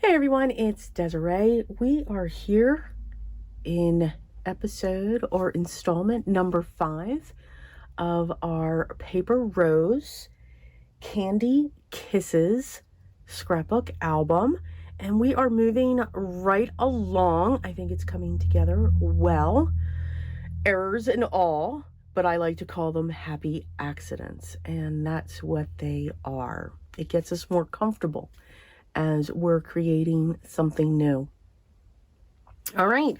Hey everyone, it's Desiree. We are here in episode or installment number 5 of our Paper Rose Candy Kisses scrapbook album. And we are moving right along. I think it's coming together well. Errors and all, but I like to call them happy accidents. And that's what they are. It gets us more comfortable as we're creating something new. All right,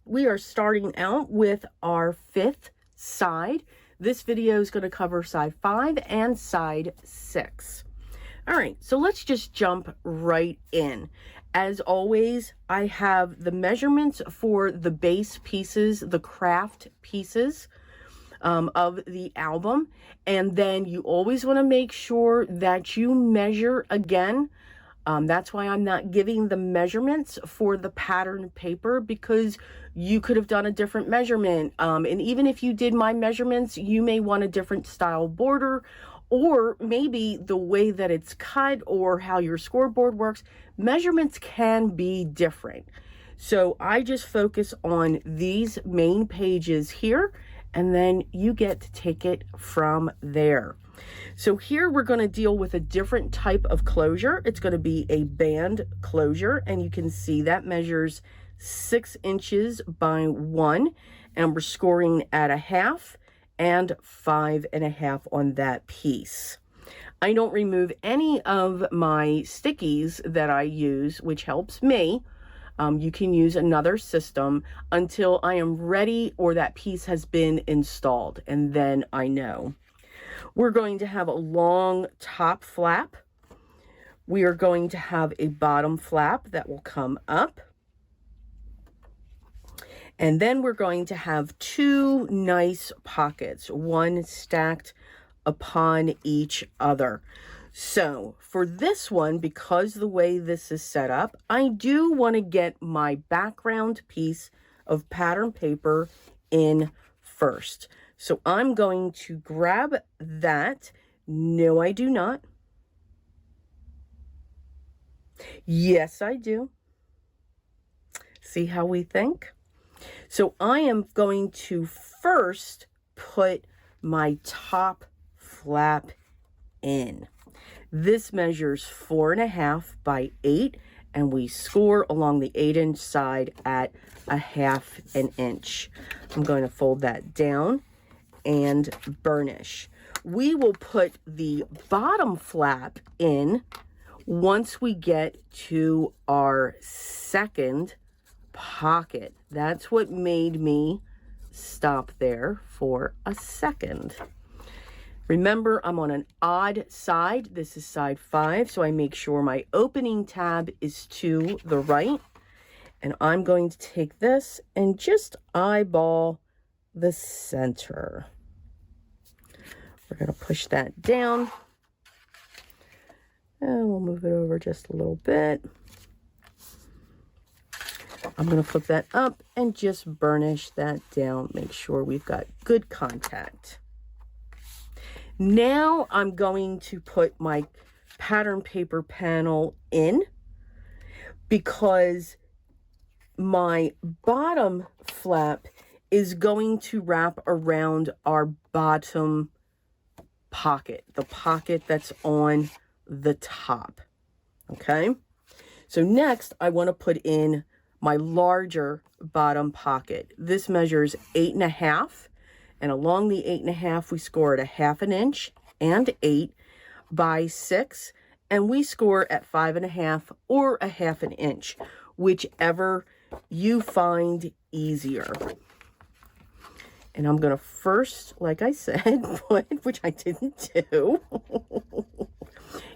we are starting out with our 5th side. This video is going to cover side 5 and side 6. All right, so let's just jump right in. As always, I have the measurements for the base pieces, the craft pieces of the album. And then you always want to make sure that you measure again. That's why I'm not giving the measurements for the pattern paper, because you could have done a different measurement. And even if you did my measurements, you may want a different style border, or maybe the way that it's cut or how your scoreboard works. Measurements can be different. So I just focus on these main pages here, and then you get to take it from there. So here we're going to deal with a different type of closure. It's going to be a band closure, and you can see that measures 6 inches by 1, and we're scoring at 1/2 and 5.5 on that piece. I don't remove any of my stickies that I use, which helps me. You can use another system until I am ready or that piece has been installed, and then I know. We're going to have a long top flap. We are going to have a bottom flap that will come up. And then we're going to have 2 nice pockets, one stacked upon each other. So for this one, because the way this is set up, I do want to get my background piece of pattern paper in first. So I'm going to grab that. No, I do not. Yes, I do. See how we think? So I am going to first put my top flap in. This measures 4.5 by 8, and we score along the 8-inch side at 1/2 inch. I'm going to fold that down and burnish. We will put the bottom flap in once we get to our second pocket. That's what made me stop there for a second. Remember, I'm on an odd side. This is side 5, so I make sure my opening tab is to the right. And I'm going to take this and just eyeball the center. We're going to push that down. And we'll move it over just a little bit. I'm going to flip that up and just burnish that down. Make sure we've got good contact. Now I'm going to put my pattern paper panel in, because my bottom flap is going to wrap around our bottom pocket, the pocket that's on the top. Okay, so next I want to put in my larger bottom pocket. This measures 8.5, and along the 8.5 we score at 1/2 inch and 8 by 6, and we score at 5.5 or 1/2 inch, whichever you find easier. And I'm going to first, like I said, which I didn't do.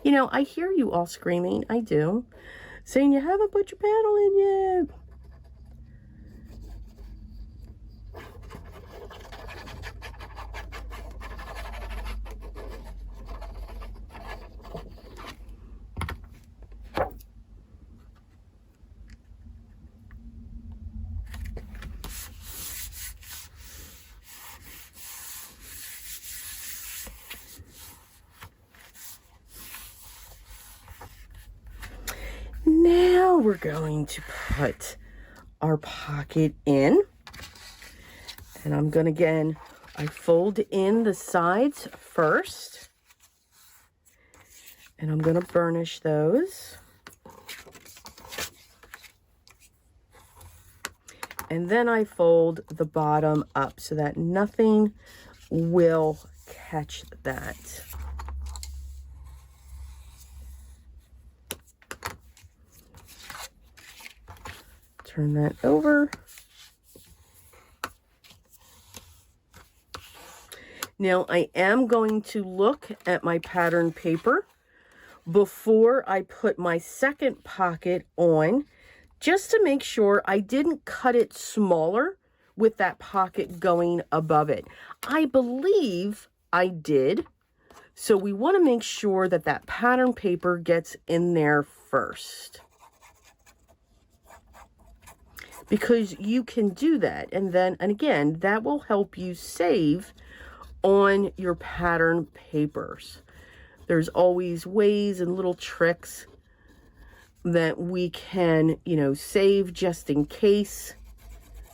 You know, I hear you all screaming. I do. Saying you haven't put your panel in yet. we're going to put our pocket in. And I'm going to, again, I fold in the sides first. And I'm going to burnish those. And then I fold the bottom up so that nothing will catch that. Turn that over. Now I am going to look at my pattern paper before I put my second pocket on, just to make sure I didn't cut it smaller with that pocket going above it. I believe I did. So we want to make sure that that pattern paper gets in there first, because you can do that. And again, that will help you save on your pattern papers. There's always ways and little tricks that we can, save just in case,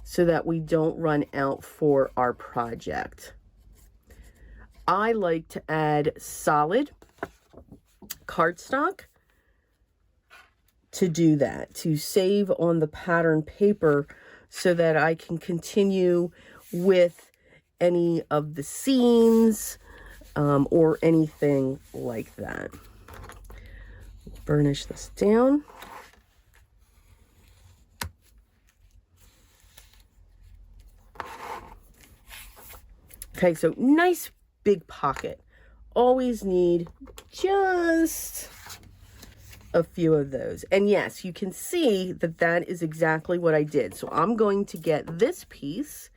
so that we don't run out for our project. I like to add solid cardstock to do that, to save on the pattern paper so that I can continue with any of the seams or anything like that. Burnish this down. Okay, so nice big pocket. Always need just a few of those. And yes, you can see that that is exactly what I did. So I'm going to get this piece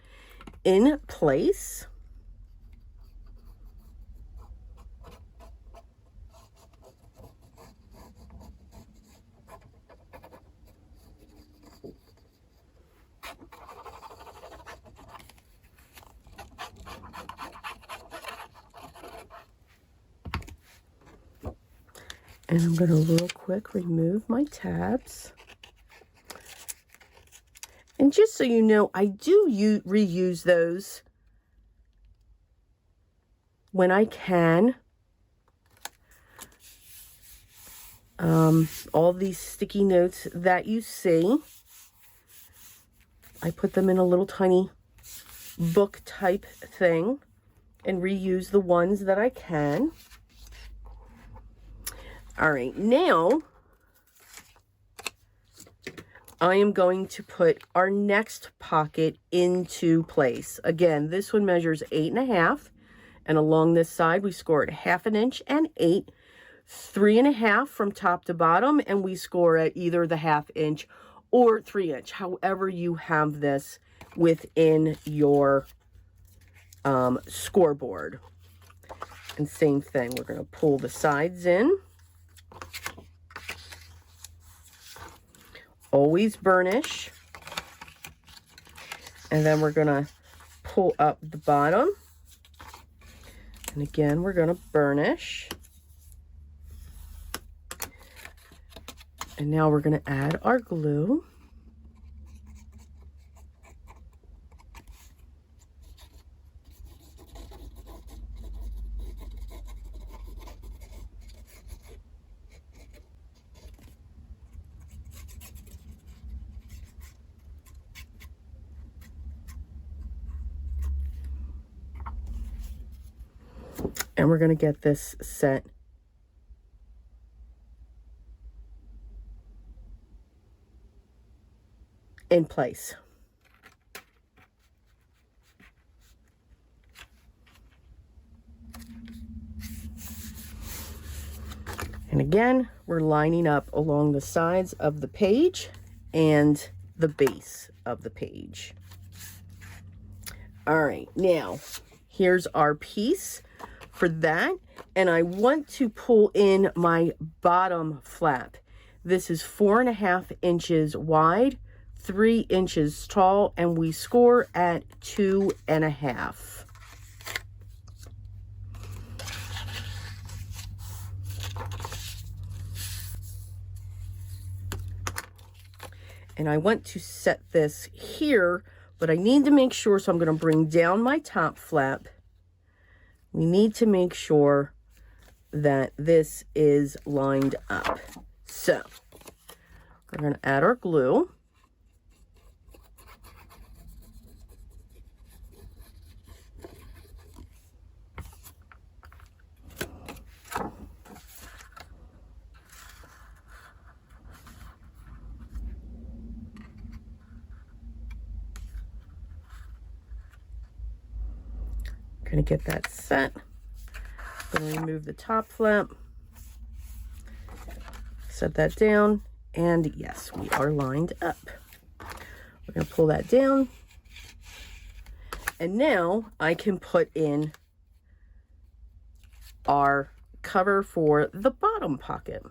in place. And I'm going to real quick remove my tabs. And just so you know, I do reuse those when I can. All these sticky notes that you see, I put them in a little tiny book type thing and reuse the ones that I can. All right, now I am going to put our next pocket into place. Again, this one measures 8.5, and along this side we score at 1/2 inch and 8, 3.5 from top to bottom, and we score at either the 1/2 inch or 3 inch, however you have this within your scoreboard. And same thing, we're going to pull the sides in. Always burnish. And then we're going to pull up the bottom. And again, we're going to burnish. And now we're going to add our glue. And we're going to get this set in place. And again, we're lining up along the sides of the page and the base of the page. All right, now here's our piece for that, and I want to pull in my bottom flap. This is 4.5 inches wide, 3 inches tall, and we score at 2.5. And I want to set this here, but I need to make sure, so I'm going to bring down my top flap. We need to make sure that this is lined up. So we're going to add our glue. Going to get that set. Going to remove the top flap. Set that down. And yes, we are lined up. We're going to pull that down. And now I can put in our cover for the bottom pocket.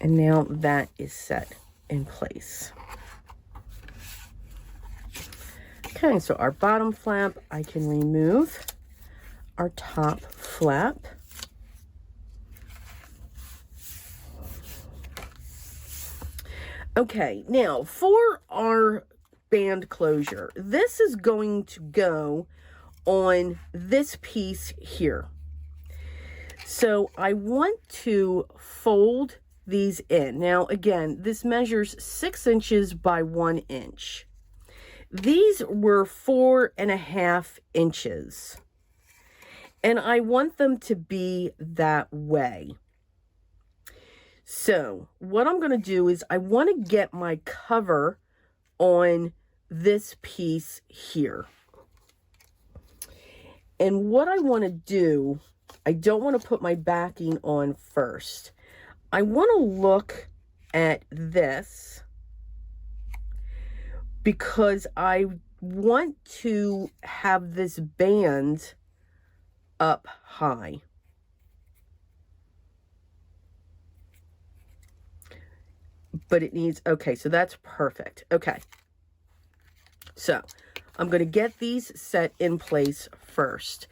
And now that is set in place. Okay, so our bottom flap, I can remove our top flap. Okay, now for our band closure, this is going to go on this piece here. So I want to fold these in. Now again, this measures 6 inches by 1 inch. These were 4.5 inches. And I want them to be that way. So what I'm going to do is I want to get my cover on this piece here. And what I want to do, I don't want to put my backing on first. I want to look at this because I want to have this band up high. But it needs, okay, so that's perfect. Okay. So I'm going to get these set in place first.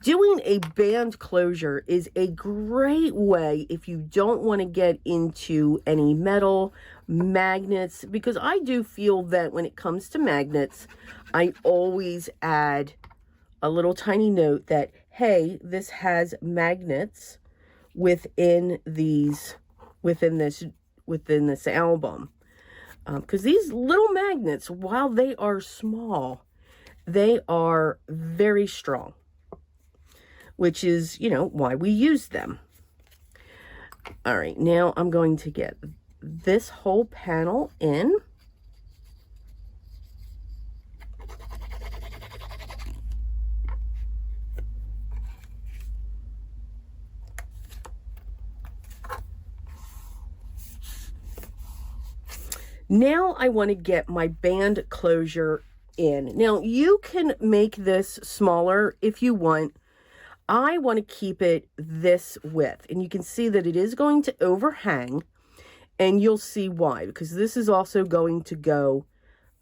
Doing a band closure is a great way if you don't want to get into any metal, magnets, because I do feel that when it comes to magnets, I always add a little tiny note that, hey, this has magnets within these, within this album. Because these little magnets, while they are small, they are very strong, which is, you know, why we use them. All right, now I'm going to get this whole panel in. Now I want to get my band closure in. Now you can make this smaller if you want. I want to keep it this width, and you can see that it is going to overhang, and you'll see why, because this is also going to go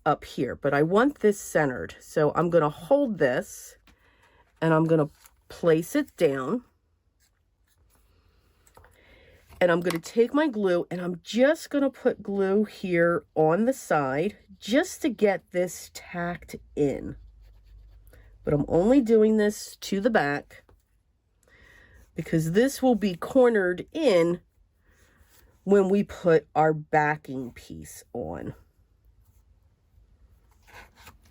up here, but I want this centered. So I'm going to hold this and I'm going to place it down. And I'm going to take my glue and I'm just going to put glue here on the side just to get this tacked in. But I'm only doing this to the back because this will be cornered in when we put our backing piece on.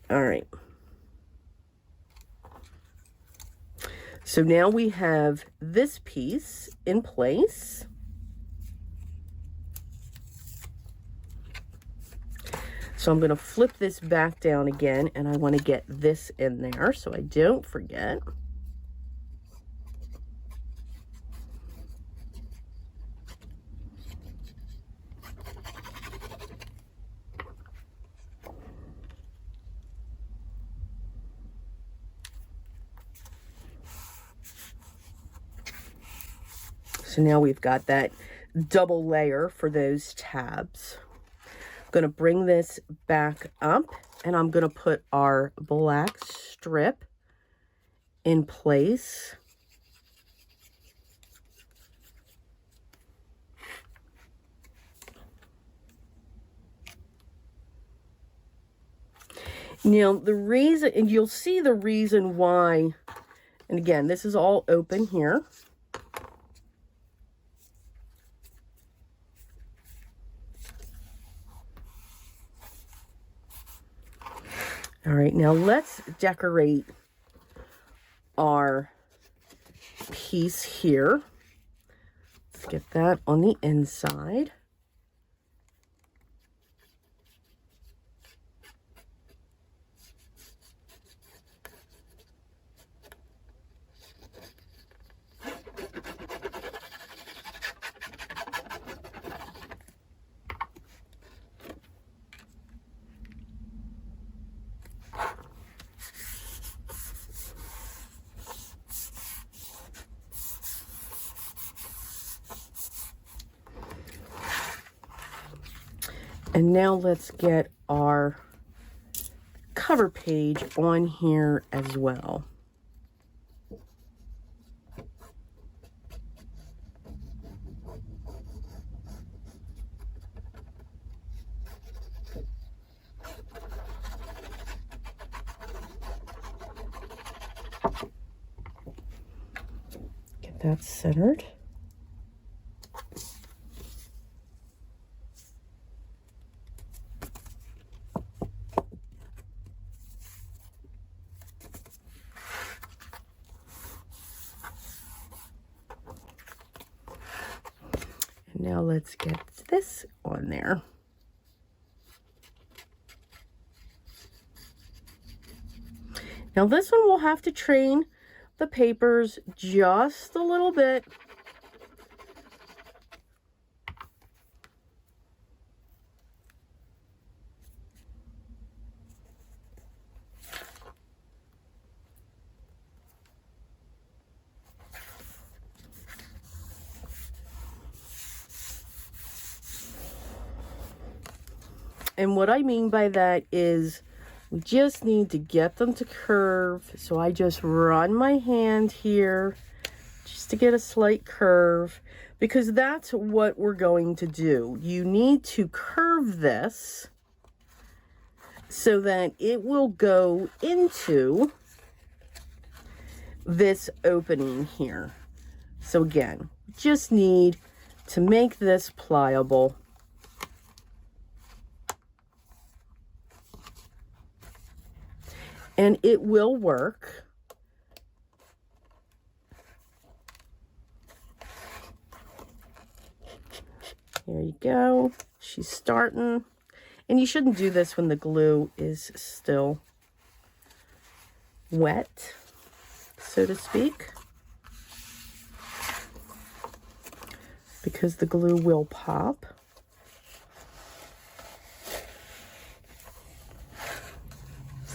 All right. So now we have this piece in place. So I'm going to flip this back down again, and I want to get this in there so I don't forget. So now we've got that double layer for those tabs. I'm going to bring this back up, and I'm going to put our black strip in place. Now, the reason, and you'll see the reason why, and again, this is all open here. All right, now let's decorate our piece here. Let's get that on the inside. And now let's get our cover page on here as well. Get that centered. Now let's get this on there. Now this one we'll have to train the papers just a little bit. And what I mean by that is we just need to get them to curve. So I just run my hand here just to get a slight curve, because that's what we're going to do. You need to curve this so that it will go into this opening here. So again, just need to make this pliable. And it will work. There you go. She's starting. And you shouldn't do this when the glue is still wet, so to speak, because the glue will pop.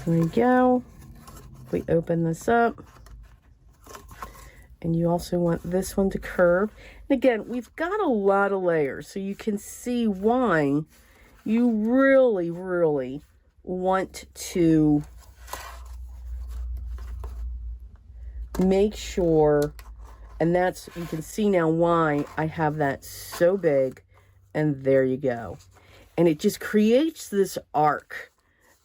There we go. We open this up, and you also want this one to curve. And again, we've got a lot of layers, so you can see why you really, really want to make sure, and that's, you can see now why I have that so big, and there you go. And it just creates this arc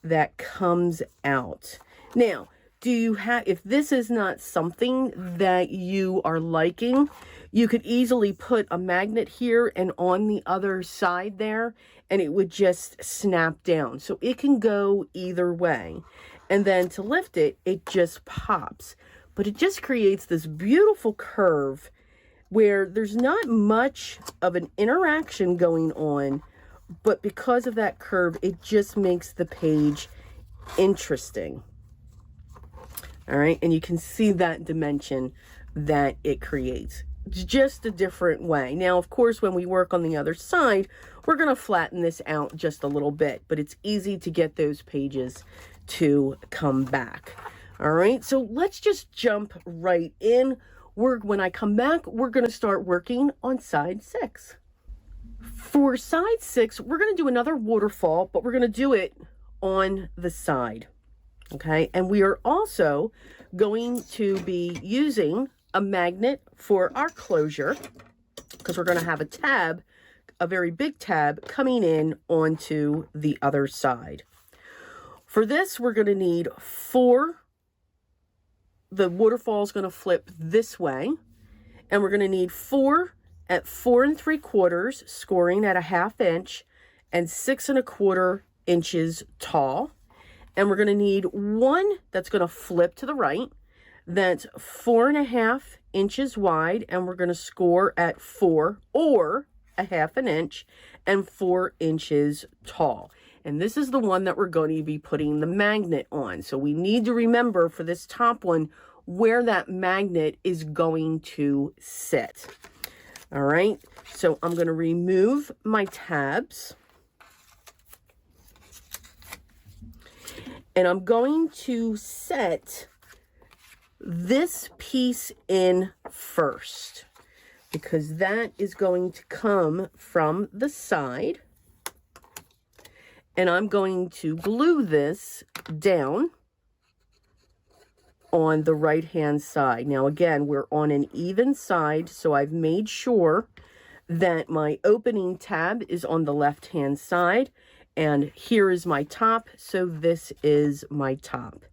that comes out. Now, do you have, if this is not something that you are liking, you could easily put a magnet here and on the other side there, and it would just snap down. So it can go either way. And then to lift it, it just pops. But it just creates this beautiful curve where there's not much of an interaction going on, but because of that curve, it just makes the page interesting. All right, and you can see that dimension that it creates. It's just a different way. Now, of course, when we work on the other side, we're going to flatten this out just a little bit, but it's easy to get those pages to come back. All right, so let's just jump right in. When I come back, we're going to start working on side 6. For side 6, we're going to do another waterfall, but we're going to do it on the side. Okay, and we are also going to be using a magnet for our closure, because we're going to have a tab, a very big tab, coming in onto the other side. For this, we're going to need 4. The waterfall is going to flip this way, and we're going to need 4 at 4 3/4, scoring at a 1/2 inch, and 6 1/4 inches tall. And we're going to need 1 that's going to flip to the right, that's 4 1/2 inches wide, and we're going to score at 4 or a 1/2 inch and 4 inches tall. And this is the one that we're going to be putting the magnet on. So we need to remember for this top one where that magnet is going to sit. All right, so I'm going to remove my tabs. And I'm going to set this piece in first, because that is going to come from the side. And I'm going to glue this down on the right-hand side. Now, again, we're on an even side, so I've made sure that my opening tab is on the left-hand side. And here is my top, so this is my top.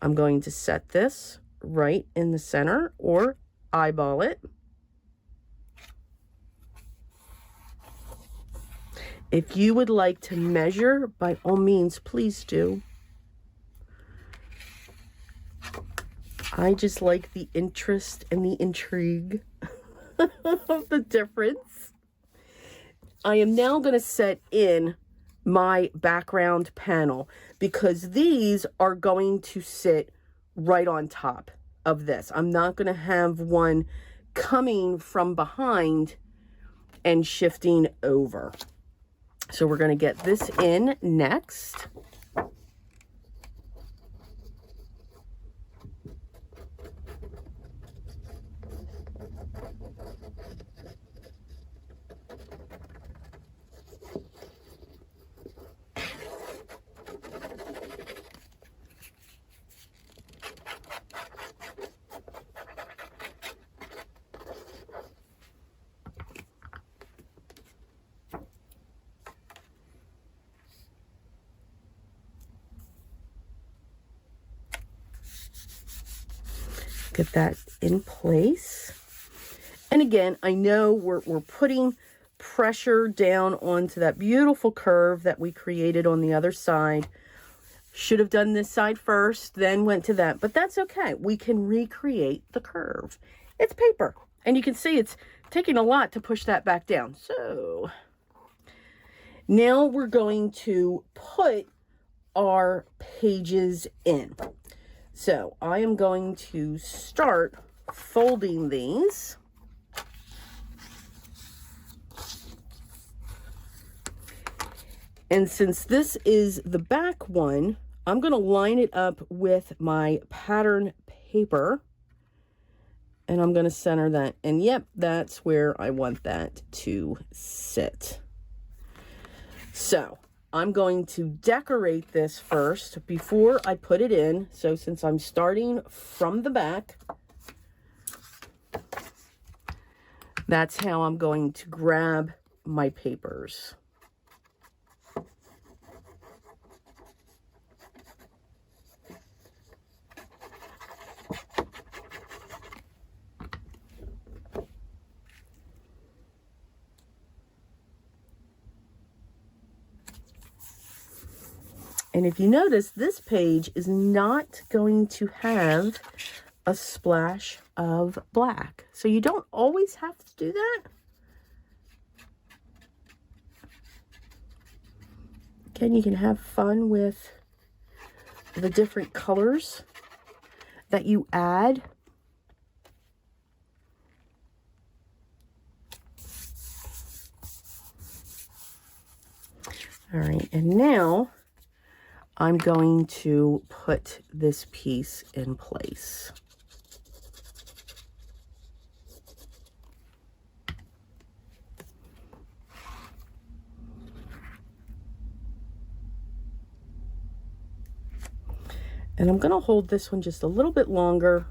I'm going to set this right in the center, or eyeball it. If you would like to measure, by all means, please do. I just like the interest and the intrigue of the difference. I am now going to set in my background panel, because these are going to sit right on top of this. I'm not going to have one coming from behind and shifting over. So we're going to get this in next. Get that in place. And again, I know we're putting pressure down onto that beautiful curve that we created on the other side. Should have done this side first, then went to that, but that's okay. We can recreate the curve. It's paper, and you can see it's taking a lot to push that back down. So now we're going to put our pages in. So I am going to start folding these. And since this is the back one, I'm going to line it up with my pattern paper. And I'm going to center that. And yep, that's where I want that to sit. So I'm going to decorate this first before I put it in. So since I'm starting from the back, that's how I'm going to grab my papers. And if you notice, this page is not going to have a splash of black. So you don't always have to do that. Again, you can have fun with the different colors that you add. All right, and now I'm going to put this piece in place. And I'm going to hold this one just a little bit longer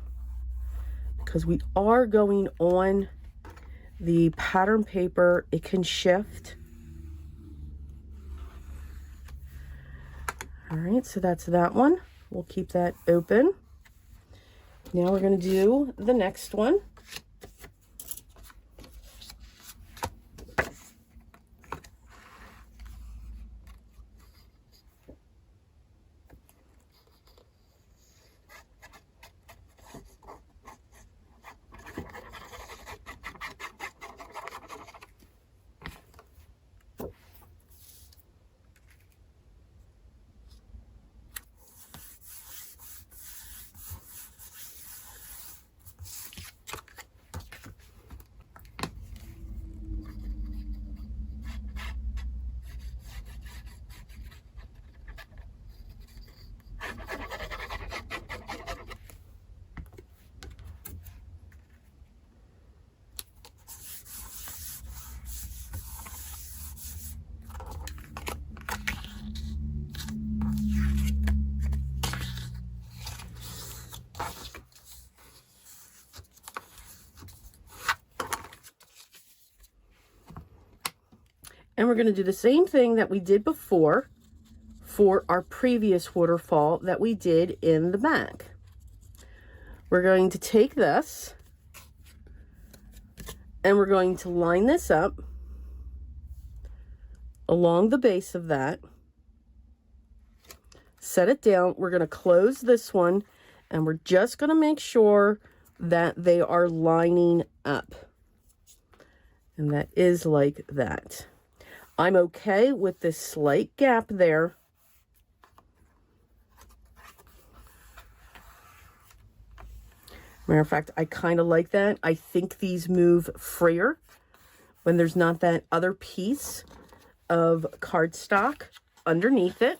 because we are going on the pattern paper. It can shift. All right, so that's that one. We'll keep that open. Now we're going to do the next one. And we're going to do the same thing that we did before for our previous waterfall that we did in the back. We're going to take this and we're going to line this up along the base of that. Set it down. We're going to close this one and we're just going to make sure that they are lining up. And that is like that. I'm okay with this slight gap there. Matter of fact, I kind of like that. I think these move freer when there's not that other piece of cardstock underneath it.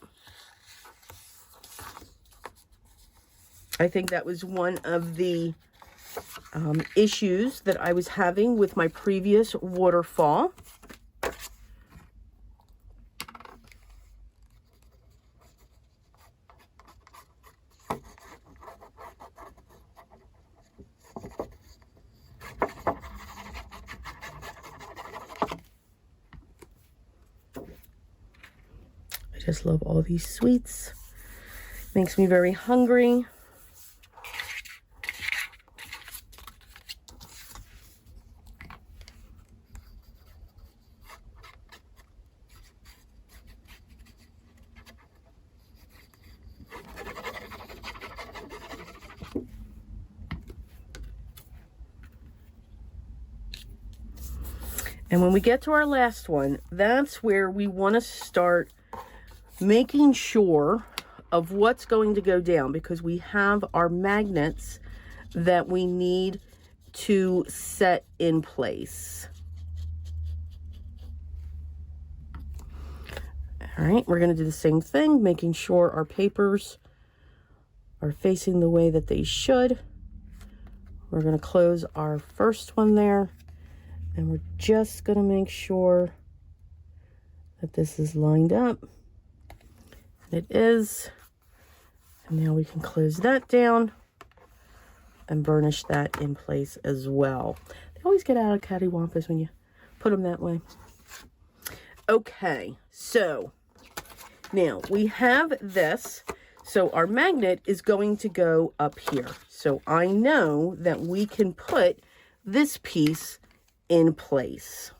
I think that was one of the issues that I was having with my previous waterfall. I just love all these sweets. Makes me very hungry. And when we get to our last one, that's where we want to start making sure of what's going to go down, because we have our magnets that we need to set in place. All right, we're going to do the same thing, making sure our papers are facing the way that they should. We're going to close our first one there, and we're just going to make sure that this is lined up. It is. And now we can close that down and burnish that in place as well. They always get out of cattywampus when you put them that way. Okay, so now we have this. So our magnet is going to go up here. So I know that we can put this piece in place.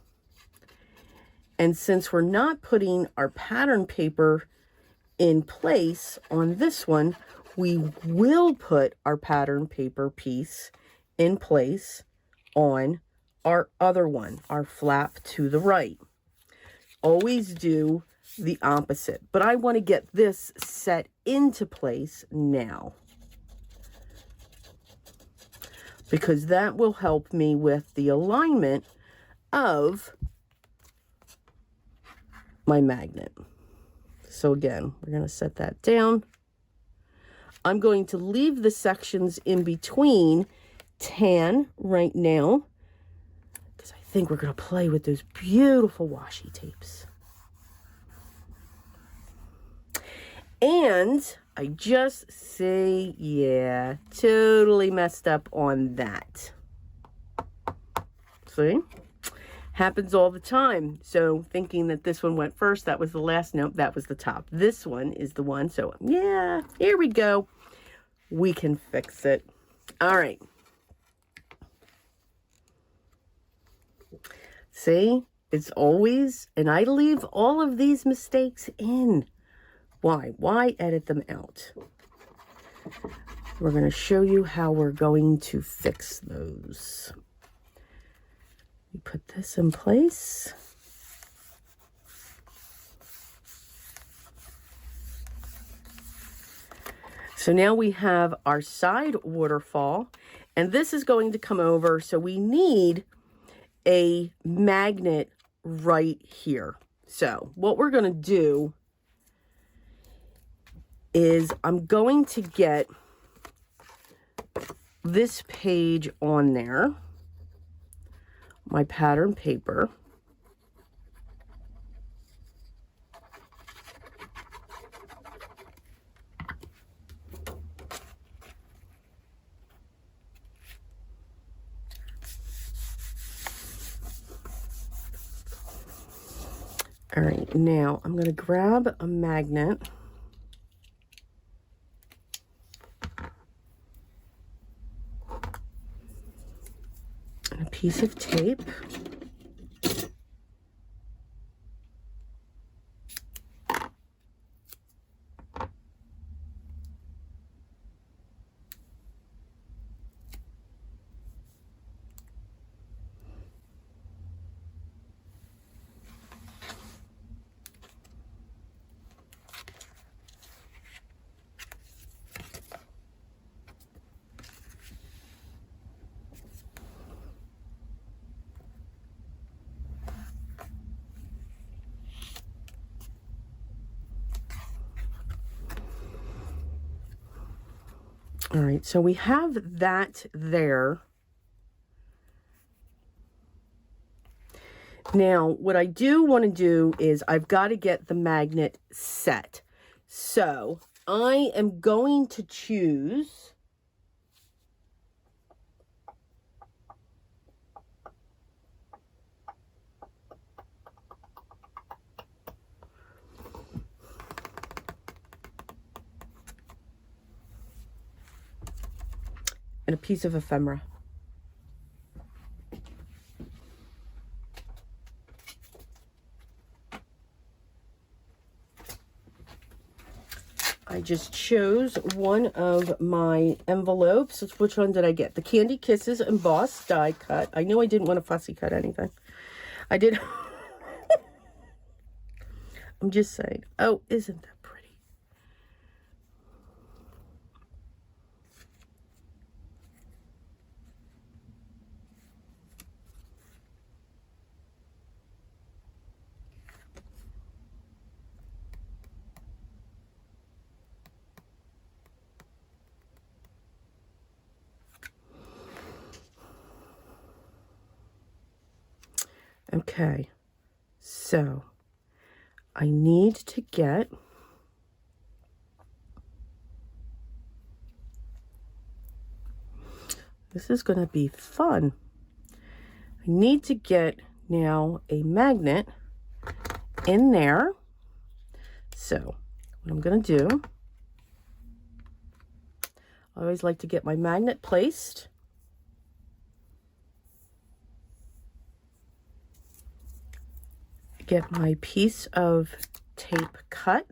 And since we're not putting our pattern paper in place on this one, we will put our pattern paper piece in place on our other one, our flap to the right. Always do the opposite, but I want to get this set into place now, because that will help me with the alignment of my magnet. So again, we're going to set that down. I'm going to leave the sections in between tan right now, because I think we're going to play with those beautiful washi tapes. And I just say, yeah, totally messed up on that. See? Happens all the time. So thinking that this one went first, that was the last. Nope, that was the top. This one is the one. So yeah, here we go. We can fix it. All right. See? It's always, and I leave all of these mistakes in. Why? Why edit them out? We're going to show you how we're going to fix those. We put this in place. So now we have our side waterfall, and this is going to come over. So we need a magnet right here. So what we're going to do is I'm going to get this page on there, my pattern paper. All right, now I'm going to grab a magnet. And a piece of tape. All right, so we have that there. Now, what I do want to do is I've got to get the magnet set. So I am going to choose a piece of ephemera. I just chose one of my envelopes. Which one did I get? The Candy Kisses Embossed Die Cut. I knew I didn't want to fussy cut anything. I did. I'm just saying. Oh, isn't that pretty? Okay, so I need to get this is going to be fun. I need to get now a magnet in there. So what I'm going to do, I always like to get my magnet placed. Get my piece of tape cut.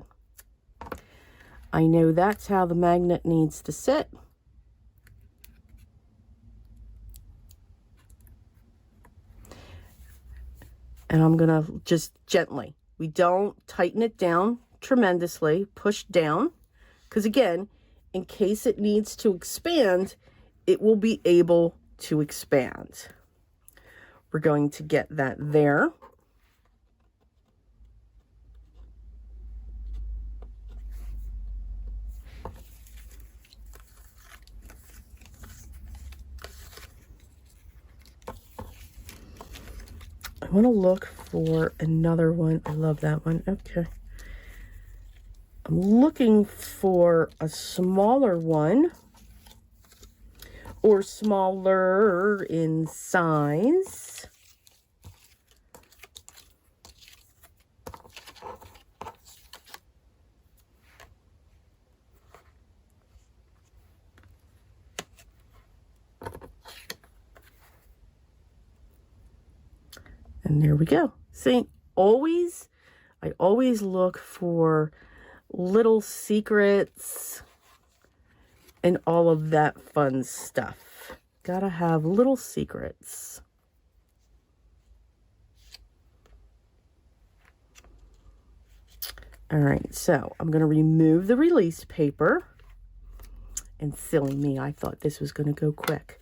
I know that's how the magnet needs to sit. And I'm going to just gently, we don't tighten it down tremendously, push down, because again, in case it needs to expand, it will be able to expand. We're going to get that there. I want to look for another one. I love that one. Okay. I'm looking for a smaller one or smaller in size. And there we go. See, I always look for little secrets and all of that fun stuff. Gotta have little secrets. All right, so I'm going to remove the release paper. And silly me, I thought this was going to go quick.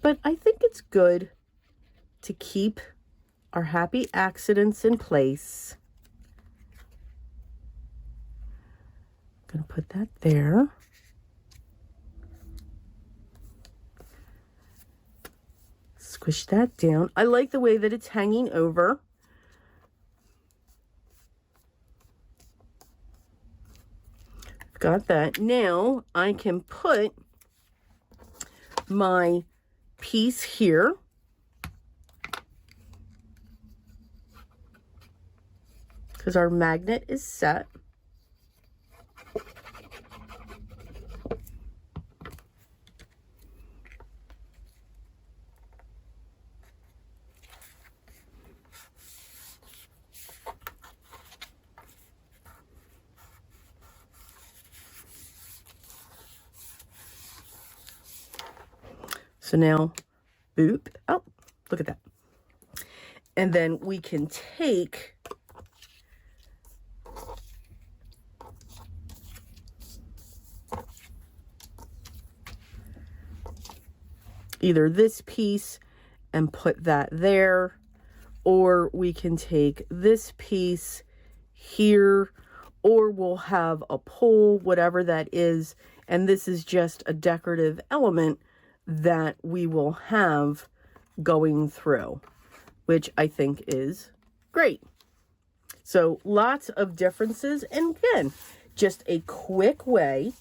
But I think it's good to keep our happy accidents in place. I'm going to put that there. Squish that down. I like the way that it's hanging over. Got that. Now I can put my piece here. Because our magnet is set. So now, boop, oh, look at that. And then we can take either this piece and put that there, or we can take this piece here, or we'll have a pole, whatever that is, and this is just a decorative element that we will have going through, which I think is great. So lots of differences, and again, just a quick way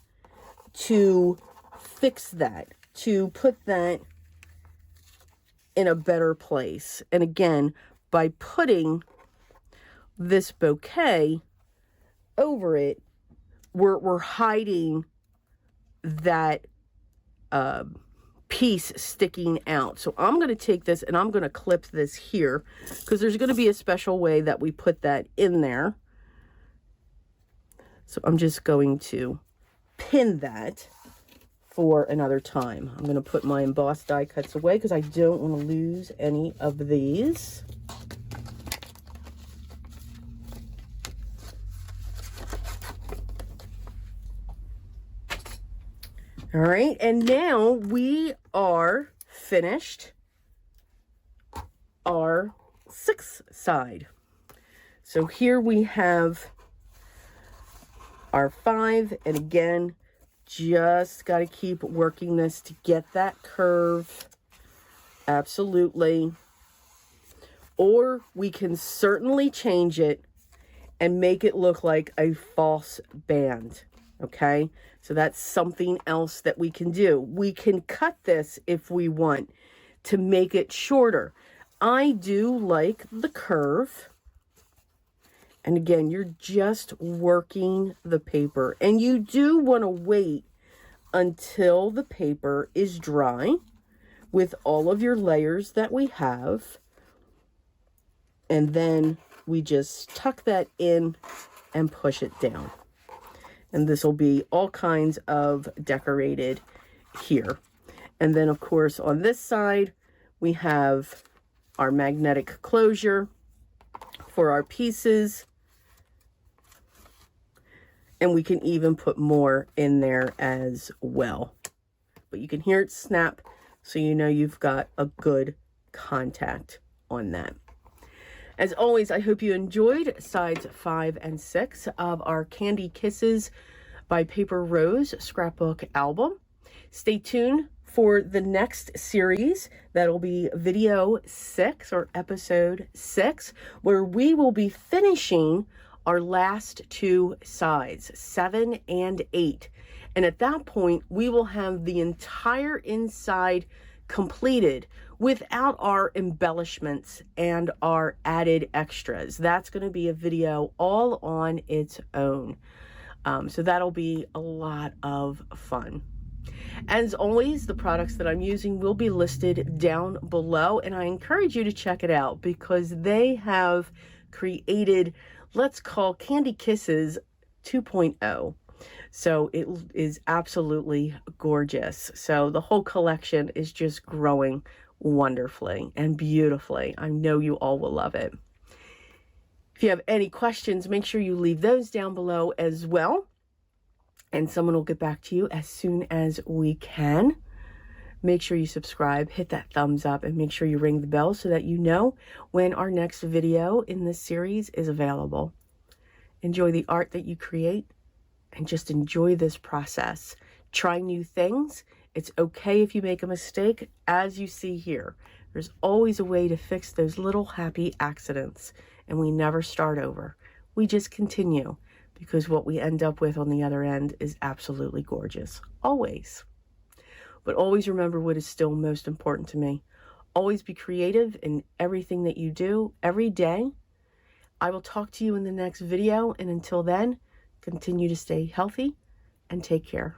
to fix that, to put that in a better place. And again, by putting this bouquet over it, we're hiding that piece sticking out. So I'm going to take this and I'm going to clip this here, because there's going to be a special way that we put that in there. So I'm just going to pin that for another time. I'm going to put my embossed die cuts away because I don't want to lose any of these. All right, and now we are finished our 6th side. So here we have our 5, and again, just got to keep working this to get that curve. Absolutely. Or we can certainly change it and make it look like a false band. Okay, so that's something else that we can do. We can cut this if we want to make it shorter. I do like the curve. And again, you're just working the paper. And you do want to wait until the paper is dry with all of your layers that we have. And then we just tuck that in and push it down. And this will be all kinds of decorated here. And then, of course, on this side, we have our magnetic closure for our pieces. And we can even put more in there as well. But you can hear it snap, so you know you've got a good contact on that. As always, I hope you enjoyed sides 5 and 6 of our Candy Kisses by Paper Rose scrapbook album. Stay tuned for the next series. That'll be video 6 or episode 6, where we will be finishing our last 2 sides, 7 and 8. And at that point, we will have the entire inside completed without our embellishments and our added extras. That's going to be a video all on its own. So that'll be a lot of fun. As always, the products that I'm using will be listed down below, and I encourage you to check it out because they have created, let's call Candy Kisses 2.0. So it is absolutely gorgeous. So the whole collection is just growing wonderfully and beautifully. I know you all will love it. If you have any questions, make sure you leave those down below as well, and someone will get back to you as soon as we can. Make sure you subscribe, hit that thumbs up, and make sure you ring the bell so that you know when our next video in this series is available. Enjoy the art that you create and just enjoy this process. Try new things. It's okay if you make a mistake, as you see here. There's always a way to fix those little happy accidents, and we never start over. We just continue, because what we end up with on the other end is absolutely gorgeous. Always. But always remember what is still most important to me. Always be creative in everything that you do every day. I will talk to you in the next video, and until then, continue to stay healthy and take care.